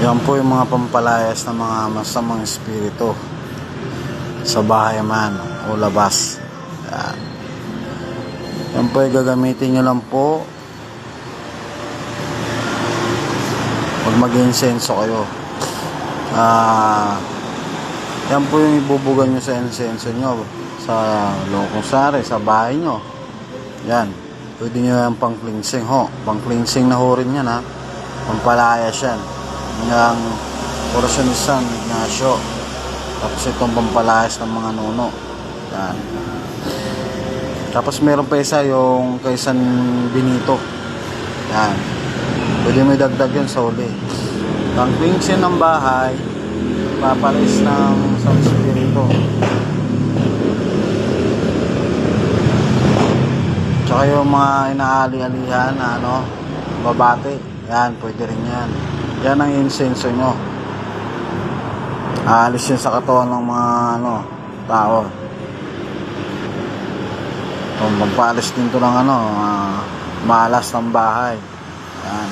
Yan po yung mga pampalayas ng mga masamang espiritu sa bahay man o labas. Yan. Yan po yung gagamitin nyo lang po pag mag-insenso kayo. Yan po yung ibubugan nyo sa insenso nyo sa lokosari, sa bahay nyo. Yan. Pwede nyo yan pang cleansing ho. Pang cleansing na ho rin yan ha. Pampalayas yan. Yung porasyon ni San Ignacio. Tapos itong pampalayas ng mga nuno. Yan. Tapos meron pa isa yung kay San Benito. Yan. Pwede mo idagdag yun sa uli. Pang cleansing ng bahay, papalis ng San Espiritu. Tsaka yung mga inaali-alihan na babate. Yan, pwede rin yan. Yan ang insenso nyo. Aalis yun sa katawan ng mga tao. Magpaalis din to ng malas ng bahay. Yan.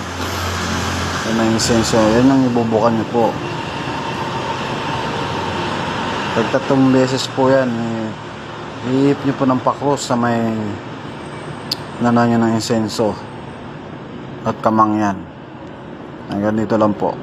Yan ang insenso. Yan ang ibubukan nyo po. Tagtatong beses po yan. Iihip nyo po ng pakros sa may nyo ng insenso at kamangyan. Hanggang dito lang po.